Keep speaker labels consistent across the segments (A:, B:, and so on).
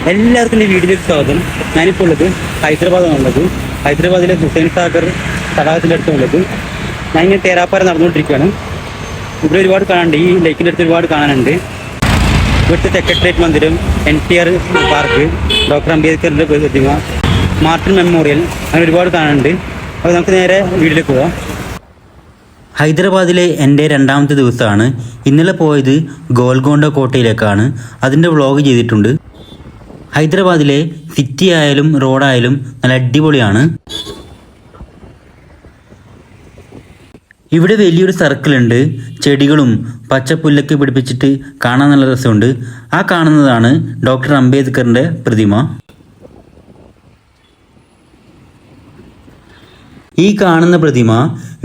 A: എല്ലാവർക്കും ഈ വീഡിയോയിലേക്ക് സ്വാഗതം. ഞാനിപ്പോൾ ഉള്ളത് ഹൈദരാബാദാണുള്ളത്. ഹൈദരാബാദിലെ ഹുസൈൻ സാഗർ തടാകത്തിൻ്റെ അടുത്തുള്ളത്. ഞാനിങ്ങനെ തേരാപ്പാറ നടന്നുകൊണ്ടിരിക്കുകയാണ്. ഇവിടെ ഒരുപാട് കാണാനുണ്ട്. ഈ ലേക്കിൻ്റെ അടുത്ത് ഒരുപാട് കാണാനുണ്ട്. ഇവിടുത്തെ സെക്രട്ടേറിയറ്റ് മന്ദിരം, NTR പാർക്ക്, ഡോക്ടർ അംബേദ്കറിൻ്റെ പ്രതിമ, മാർട്ടിൻ മെമ്മോറിയൽ, അങ്ങനെ ഒരുപാട് കാണാനുണ്ട്. അപ്പോൾ നമുക്ക് നേരെ വീട്ടിലേക്ക് പോകാം. ഹൈദരാബാദിലെ എൻ്റെ രണ്ടാമത്തെ ദിവസമാണ്. ഇന്നലെ പോയത് ഗോൽക്കൊണ്ട കോട്ടയിലേക്കാണ്. അതിൻ്റെ വ്ളോഗ് ചെയ്തിട്ടുണ്ട്. ഹൈദരാബാദിലെ സിറ്റി ആയാലും റോഡായാലും നല്ല അടിപൊളിയാണ്. ഇവിടെ വലിയൊരു സർക്കിളുണ്ട്. ചെടികളും പച്ചപ്പുല്ലൊക്കെ പിടിപ്പിച്ചിട്ട് കാണാൻ നല്ല രസമുണ്ട്. ആ കാണുന്നതാണ് ഡോക്ടർ അംബേദ്കറിൻ്റെ പ്രതിമ. ഈ കാണുന്ന പ്രതിമ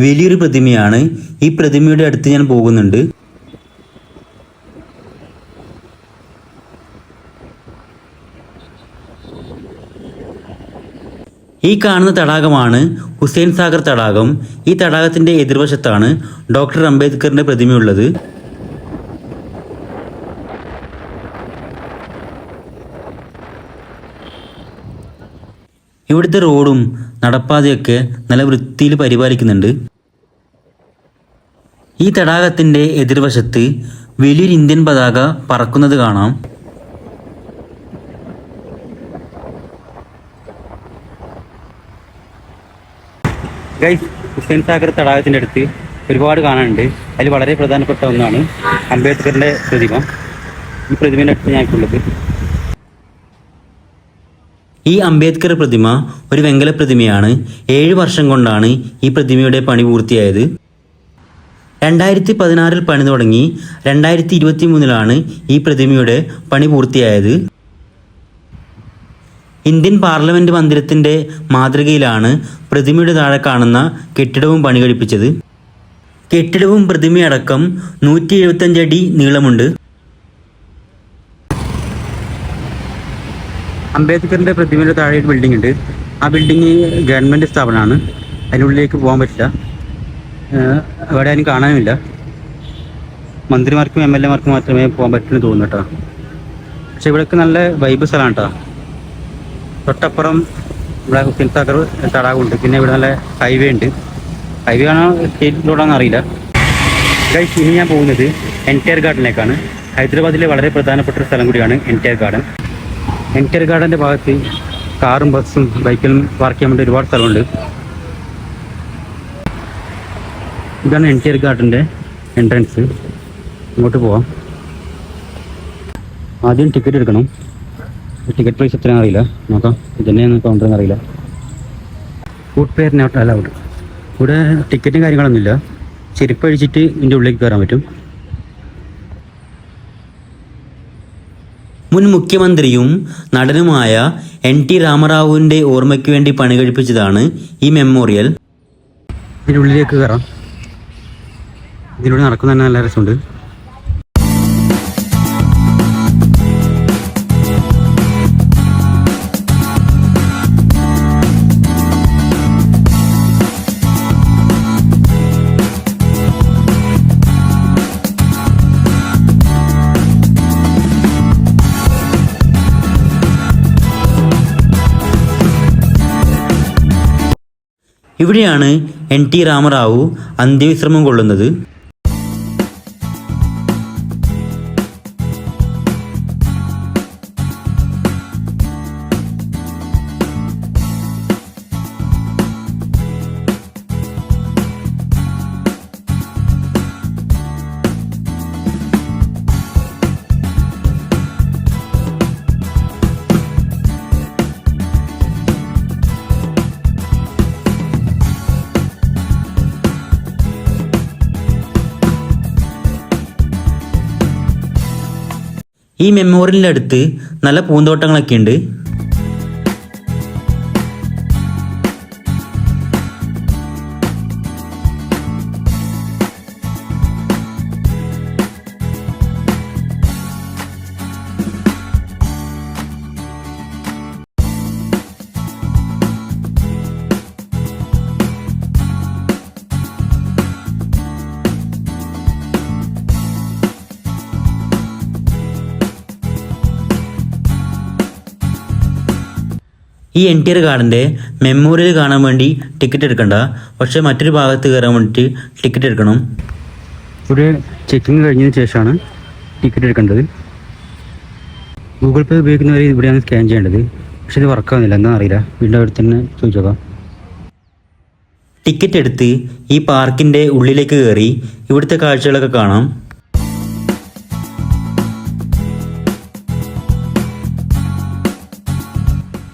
A: വലിയൊരു പ്രതിമയാണ്. ഈ പ്രതിമയുടെ അടുത്ത് ഞാൻ പോകുന്നുണ്ട്. ഈ കാണുന്ന തടാകമാണ് ഹുസൈൻ സാഗർ തടാകം. ഈ തടാകത്തിൻ്റെ എതിർവശത്താണ് ഡോക്ടർ അംബേദ്കറിൻ്റെ പ്രതിമയുള്ളത്. ഇവിടുത്തെ റോഡും നടപ്പാതയൊക്കെ നല്ല വൃത്തിയിൽ പരിപാലിക്കുന്നുണ്ട്. ഈ തടാകത്തിൻ്റെ എതിർവശത്ത് വലിയൊരു ഇന്ത്യൻ പതാക പറക്കുന്നത് കാണാം. ഗൈസ്, ഹുസൈൻ സാഗർ തടാകത്തിൻ്റെ അടുത്ത് ഒരുപാട് കാണാനുണ്ട്. അതിൽ വളരെ പ്രധാനപ്പെട്ട ഒന്നാണ് അംബേദ്കറിൻ്റെ പ്രതിമ. ഈ പ്രതിമേൻ്റെ അടുത്ത് ഞാനിട്ടുള്ളത്. ഈ അംബേദ്കർ പ്രതിമ ഒരു വെങ്കല പ്രതിമയാണ്. 7 വർഷം കൊണ്ടാണ് ഈ പ്രതിമയുടെ പണി പൂർത്തിയായത്. 2016 പണി തുടങ്ങി 2023 ഈ പ്രതിമയുടെ പണി പൂർത്തിയായത്. ഇന്ത്യൻ പാർലമെൻറ്റ് മന്ദിരത്തിൻ്റെ മാതൃകയിലാണ് പ്രതിമയുടെ താഴെ കാണുന്ന കെട്ടിടവും പണി കഴിപ്പിച്ചത്. കെട്ടിടവും പ്രതിമയടക്കം 175 അടി നീളമുണ്ട്. അംബേദ്കറിൻ്റെ പ്രതിമയുടെ താഴെ ഒരു ബിൽഡിംഗ് ഉണ്ട്. ആ ബിൽഡിംഗ് ഗവൺമെൻറ് സ്ഥാപനമാണ്. അതിനുള്ളിലേക്ക് പോകാൻ പറ്റില്ല. അവിടെ ആരും കാണാനുമില്ല. മന്ത്രിമാർക്കും MLA മാർക്കും മാത്രമേ പോകാൻ പറ്റുമെന്ന് തോന്നുന്നു കേട്ടോ. പക്ഷെ ഇവിടെയൊക്കെ നല്ല വൈബ് സ്ഥലമാണ് കേട്ടോ. തൊട്ടപ്പുറം ഇവിടെ ഹുസൈൻ സാഗർ തടാകമുണ്ട്. പിന്നെ ഇവിടെ നല്ല ഹൈവേ ഉണ്ട്. ഹൈവേ ആണോ സ്റ്റേറ്റ് റോഡാണെന്ന് അറിയില്ല. ഗൈസ്, ഇനി ഞാൻ പോകുന്നത് NTR ഗാർഡനിലേക്കാണ്. ഹൈദരാബാദിലെ വളരെ പ്രധാനപ്പെട്ട ഒരു സ്ഥലം കൂടിയാണ് NTR ഗാർഡൻ. NTR ഗാർഡൻ്റെ ഭാഗത്ത് കാറും ബസ്സും ബൈക്കിലും പാർക്ക് ചെയ്യാൻ വേണ്ടി ഒരുപാട് സ്ഥലമുണ്ട്. ഇതാണ് NTR ഗാർഡൻ്റെ എൻട്രൻസ്. ഇങ്ങോട്ട് പോവാം. ആദ്യം ടിക്കറ്റ് എടുക്കണം. ടിക്കറ്റ് പ്രൈസ് എത്രയാണെന്ന് അറിയില്ല. നോക്കാം. ഇതന്നെയാണ് കൗണ്ടറെന്ന് അറിയില്ല. Food fair not allowed. ഇവിടെ ടിക്കറ്റും കാര്യങ്ങളൊന്നുമില്ല. ചെരുപ്പ് അഴിച്ചിട്ട് ഇതിൻ്റെ ഉള്ളിലേക്ക് കയറാൻ പറ്റും. മുൻ മുഖ്യമന്ത്രിയും നടനുമായ NT രാമറാവുവിൻ്റെ ഓർമ്മയ്ക്ക് വേണ്ടി പണി കഴിപ്പിച്ചതാണ് ഈ മെമ്മോറിയൽ. ഇതിനുള്ളിലേക്ക് കയറാം. ഇതിലൂടെ നടക്കുന്ന തന്നെ നല്ല രസമുണ്ട്. ഇവിടെയാണ് NT രാമറാവു അന്ത്യവിശ്രമം കൊള്ളുന്നത്. ഈ മെമ്മോറിയലിൻ്റെ അടുത്ത് നല്ല പൂന്തോട്ടങ്ങളൊക്കെ ഉണ്ട്.
B: ഈ NTR ഗാർഡൻ്റെ മെമ്മോറിയൽ കാണാൻ വേണ്ടി ടിക്കറ്റ് എടുക്കണ്ട, പക്ഷേ മറ്റൊരു ഭാഗത്ത് കയറാൻ വേണ്ടിയിട്ട് ടിക്കറ്റ് എടുക്കണം.
A: ഇവിടെ ചെക്കിങ് കഴിഞ്ഞതിന് ശേഷമാണ് ടിക്കറ്റ് എടുക്കേണ്ടത്. ഗൂഗിൾ പേ ഉപയോഗിക്കുന്നവർ ഇവിടെയാണ് സ്കാൻ ചെയ്യേണ്ടത്. പക്ഷെ ഇത് വർക്കാവുന്നില്ല, എന്താ അറിയില്ല. വീണ്ടും അവിടെ തന്നെ ചോദിച്ചോക്കാം.
B: ടിക്കറ്റ് എടുത്ത് ഈ പാർക്കിൻ്റെ ഉള്ളിലേക്ക് കയറി ഇവിടുത്തെ കാഴ്ചകളൊക്കെ കാണാം.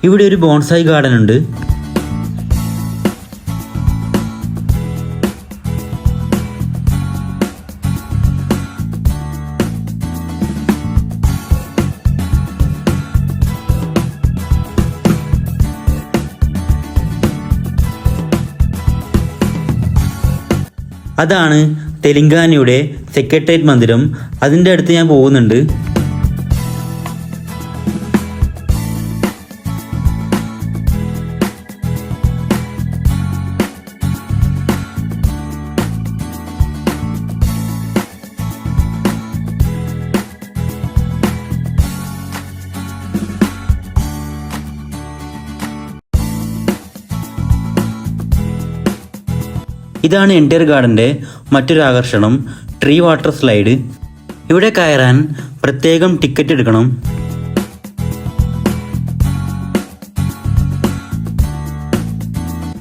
B: ഇവിടെ ഒരു ബോൺസായി ഗാർഡൻ ഉണ്ട്. അതാണ് തെലങ്കാനയുടെ സെക്രട്ടേറിയറ്റ് മന്ദിരം. അതിൻ്റെ അടുത്ത് ഞാൻ പോകുന്നുണ്ട്. ഇതാണ് NTR ഗാർഡൻ്റെ മറ്റൊരു ആകർഷണം, ട്രീ വാട്ടർ സ്ലൈഡ്. ഇവിടെ കയറാൻ പ്രത്യേകം ടിക്കറ്റ് എടുക്കണം.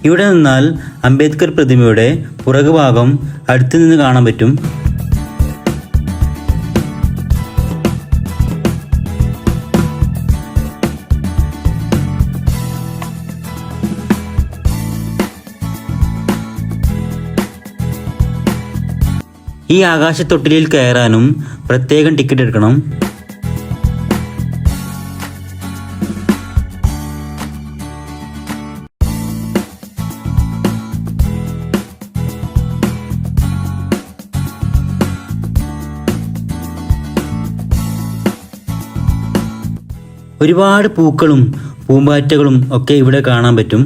B: ഇവിടെ നിന്നാൽ അംബേദ്കർ പ്രതിമയുടെ പുറകുഭാഗം അടുത്തു നിന്ന് കാണാൻ പറ്റും. ഈ ആകാശത്തൊട്ടിലിൽ കയറാനും പ്രത്യേകം ടിക്കറ്റ് എടുക്കണം. ഒരുപാട് പൂക്കളും പൂമ്പാറ്റകളും ഒക്കെ ഇവിടെ കാണാൻ പറ്റും.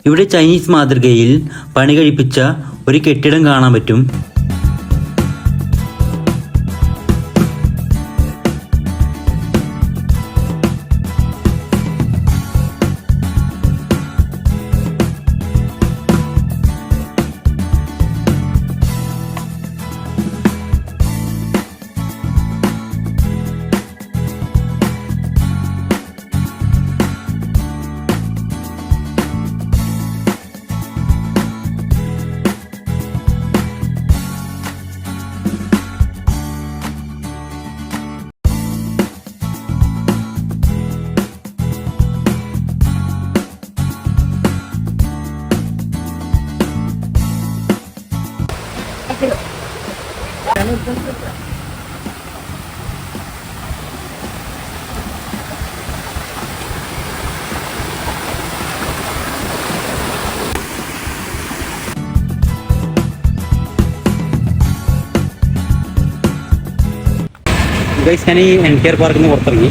B: ഇവിടെ ചൈനീസ് മാതൃകയിൽ പണി കഴിപ്പിച്ച ഒരു കെട്ടിടം കാണാൻ പറ്റും.
A: ഗൈസ്, ഞാൻ ഈ NTR പാർക്കിൽ നിന്ന് പുറത്തിറങ്ങി.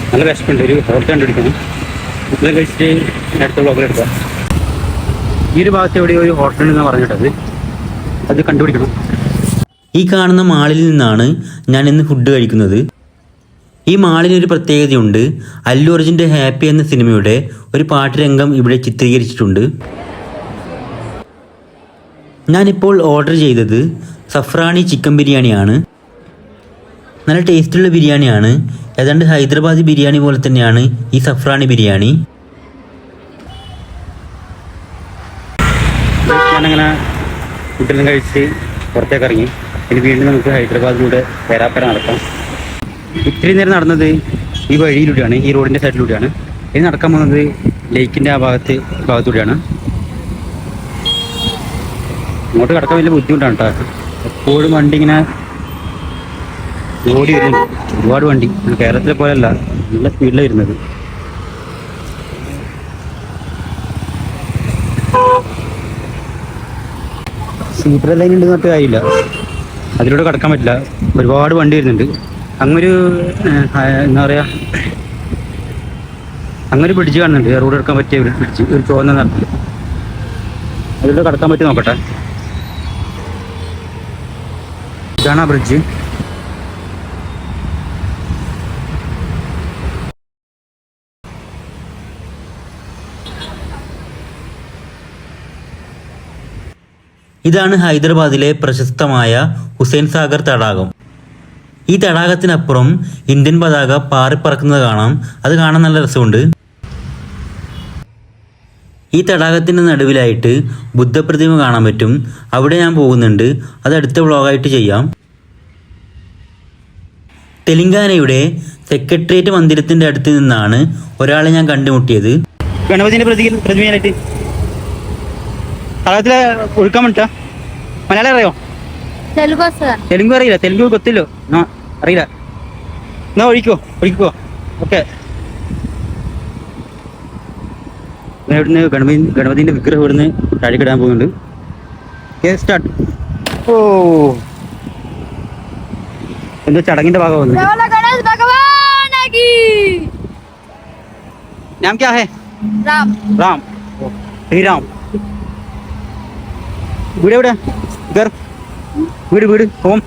A: നല്ല വിശപ്പുണ്ട്, ഒരു ഹോട്ടൽ കണ്ടുപിടിക്കണം. ഫുഡ് കഴിച്ചിട്ട് അടുത്ത ബ്ലോഗിൽ എടുക്കാം. ഈ ഒരു ഭാഗത്ത് എവിടെ ഒരു ഹോട്ടൽ ഉണ്ടെന്ന് പറഞ്ഞിട്ടത്, അത് കണ്ടുപിടിക്കണം.
B: ഈ കാണുന്ന മാളിൽ നിന്നാണ് ഞാൻ ഇന്ന് ഫുഡ് കഴിക്കുന്നത്. ഈ മാളിനൊരു പ്രത്യേകതയുണ്ട്. അല്ലു അർജുൻ്റെ ഹാപ്പി എന്ന സിനിമയുടെ ഒരു പാട്ടുരംഗം ഇവിടെ ചിത്രീകരിച്ചിട്ടുണ്ട്. ഞാനിപ്പോൾ ഓർഡർ ചെയ്തത് സഫ്രാണി ചിക്കൻ ബിരിയാണിയാണ്. നല്ല ടേസ്റ്റുള്ള ബിരിയാണിയാണ്. ഏതാണ്ട് ഹൈദരാബാദി ബിരിയാണി പോലെ തന്നെയാണ് ഈ സഫ്രാണി ബിരിയാണി.
A: ഞാനങ്ങനെ ഫുഡെല്ലാം കഴിച്ച് പുറത്തേക്ക് ഇറങ്ങി. ഇനി വീണ്ടും നമുക്ക് ഹൈദരാബാദിലൂടെ പേരാപ്പര നടക്കാം. ഇത്രയും നേരം നടന്നത് ഈ വഴിയിലൂടെയാണ്, ഈ റോഡിൻ്റെ സൈഡിലൂടെയാണ്. ഇനി നടക്കാൻ പോകുന്നത് ലേക്കിൻ്റെ ആ ഭാഗത്തൂടെയാണ്. അങ്ങോട്ട് കിടക്കാൻ വലിയ ബുദ്ധിമുട്ടാണ് കേട്ടോ. എപ്പോഴും വണ്ടി ഇങ്ങനെ ഓടി വരുന്നുണ്ട്, ഒരുപാട് വണ്ടി. കേരളത്തിലെ പോലെയല്ല, നല്ല സ്പീഡിലാണ് വരുന്നത്. സൂപ്പർ ലൈൻ ഉണ്ടെന്ന് പറഞ്ഞിട്ട് കാര്യമില്ല, അതിലൂടെ കടക്കാൻ പറ്റില്ല, ഒരുപാട് വണ്ടി വരുന്നുണ്ട്. അങ്ങൊരു എന്താ പറയുക, അങ്ങൊരു ബ്രിഡ്ജ് കാണുന്നുണ്ട്, റോഡ് എടുക്കാൻ പറ്റിയ ഒരു ബ്രിഡ്ജ്, ഒരു ചുവന്ന നിറത്തിൽ. അതിലൂടെ കടക്കാൻ പറ്റി നോക്കട്ടെ. ഇതാണ് ആ ബ്രിഡ്ജ്.
B: ഇതാണ് ഹൈദരാബാദിലെ പ്രശസ്തമായ ഹുസൈൻ സാഗർ തടാകം. ഈ തടാകത്തിനപ്പുറം ഇന്ത്യൻ പതാക പാറിപ്പറക്കുന്നത് കാണാം. അത് കാണാൻ നല്ല രസമുണ്ട്. ഈ തടാകത്തിൻ്റെ നടുവിലായിട്ട് ബുദ്ധപ്രതിമ കാണാൻ പറ്റും. അവിടെ ഞാൻ പോകുന്നുണ്ട്, അത് അടുത്ത വ്ളോഗായിട്ട് ചെയ്യാം. തെലങ്കാനയുടെ സെക്രട്ടേറിയറ്റ് മന്ദിരത്തിൻ്റെ അടുത്ത് നിന്നാണ് ഒരാളെ ഞാൻ കണ്ടുമുട്ടിയത്.
A: ഗണപതിൻ്റെ പ്രതിമയായിട്ട് തടാകത്തിലെ ഒഴുക്കാൻ വേണ്ടിട്ടാ. മലയാളം അറിയോ? തെലുങ്ക് അറിയില്ല, തെലുങ്ക് ಗೊತ್ತಿല്ലോ, അറിയില്ല. എന്നാ ഒഴിക്കോ. ഓക്കെ. ഇവിടുന്ന് ഗണപതിൻ്റെ വിഗ്രഹം ഇവിടുന്ന് താഴേക്കിടാൻ പോകുന്നുണ്ട്. സ്റ്റാർട്ട്. ഓ, എന്തോ ചടങ്ങിന്റെ ഭാഗം വന്നു. നാം ക്യാ ഹൈ? രാം. ശ്രീരാം. വീട് എവിടെ? വീട് ഹോം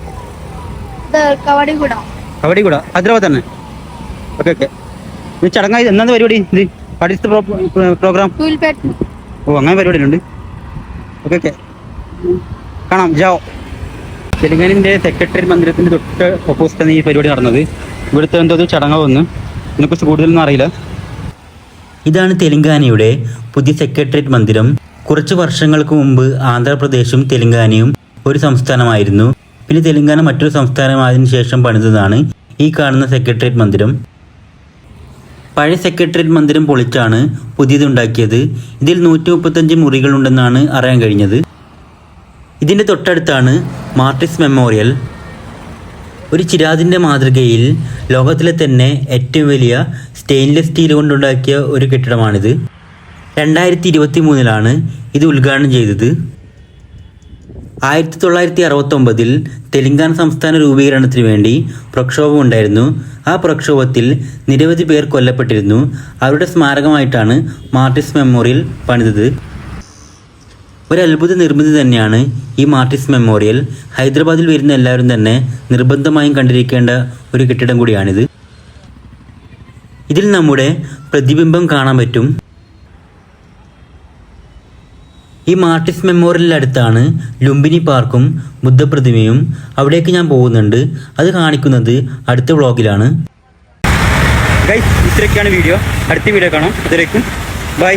A: കവടികൂട, ഹൈദരാബാദ് തന്നെ. ഓക്കെ. ഇത് ചടങ്ങായി എന്നാന്ന് പരിപാടി? ഇത് പാർട്ടിസിപ്പേറ്റ് പ്രോഗ്രാം? ഓ, അങ്ങനെ പരിപാടിയിലുണ്ട്. ഓക്കെ. കാണാം, ജാവോ. തെലങ്കാനയുടെ സെക്രട്ടേറിയറ്റ് മന്ദിരത്തിന്റെ തൊട്ട് ഓപ്പോസിറ്റാണ് ഈ പരിപാടി നടന്നത്. ഇവിടുത്തെ എന്തോ ചടങ്ങ് വന്ന്, ഇതിനെക്കുറിച്ച് കൂടുതലൊന്നും അറിയില്ല.
B: ഇതാണ് തെലങ്കാനയുടെ പുതിയ സെക്രട്ടേറിയറ്റ് മന്ദിരം. കുറച്ച് വർഷങ്ങൾക്ക് മുമ്പ് ആന്ധ്രാപ്രദേശും തെലങ്കാനയും ഒരു സംസ്ഥാനമായിരുന്നു. പിന്നെ തെലങ്കാന മറ്റൊരു സംസ്ഥാനമായതിനു ശേഷം പണിതതാണ് ഈ കാണുന്ന സെക്രട്ടേറിയറ്റ് മന്ദിരം. പഴയ സെക്രട്ടേറിയറ്റ് മന്ദിരം പൊളിച്ചാണ് പുതിയതുണ്ടാക്കിയത്. ഇതിൽ 135 മുറികളുണ്ടെന്നാണ് അറിയാൻ കഴിഞ്ഞത്. ഇതിൻ്റെ തൊട്ടടുത്താണ് മാർട്ടിസ് മെമ്മോറിയൽ. ഒരു ചിരാതിൻ്റെ മാതൃകയിൽ ലോകത്തിലെ തന്നെ ഏറ്റവും വലിയ സ്റ്റെയിൻലെസ് സ്റ്റീൽ കൊണ്ടുണ്ടാക്കിയ ഒരു കെട്ടിടമാണിത്. 2023 ഇത് ഉദ്ഘാടനം ചെയ്തത്. 1969 തെലങ്കാന സംസ്ഥാന രൂപീകരണത്തിന് വേണ്ടി പ്രക്ഷോഭം ഉണ്ടായിരുന്നു. ആ പ്രക്ഷോഭത്തിൽ നിരവധി പേർ കൊല്ലപ്പെട്ടിരുന്നു. അവരുടെ സ്മാരകമായിട്ടാണ് മാർട്ടിസ് മെമ്മോറിയൽ പണിതത്. ഒരു അത്ഭുത നിർമ്മിതി തന്നെയാണ് ഈ മാർട്ടിസ് മെമ്മോറിയൽ. ഹൈദരാബാദിൽ വരുന്ന എല്ലാവരും തന്നെ നിർബന്ധമായും കണ്ടിരിക്കേണ്ട ഒരു കെട്ടിടം കൂടിയാണിത്. ഇതിൽ നമ്മുടെ പ്രതിബിംബം കാണാൻ പറ്റും. ഈ മാർട്ടിസ് മെമ്മോറിയലിനടുത്താണ് ലുംബിനി പാർക്കും ബുദ്ധപ്രതിമയും. അവിടേക്ക് ഞാൻ പോകുന്നുണ്ട്. അത് കാണിക്കുന്നത് അടുത്ത വ്ളോഗിലാണ്.
A: ഗൈസ്, ഇത്രയൊക്കെയാണ് വീഡിയോ. അടുത്ത വീഡിയോ കാണാം. അതിലേക്കും ബൈ.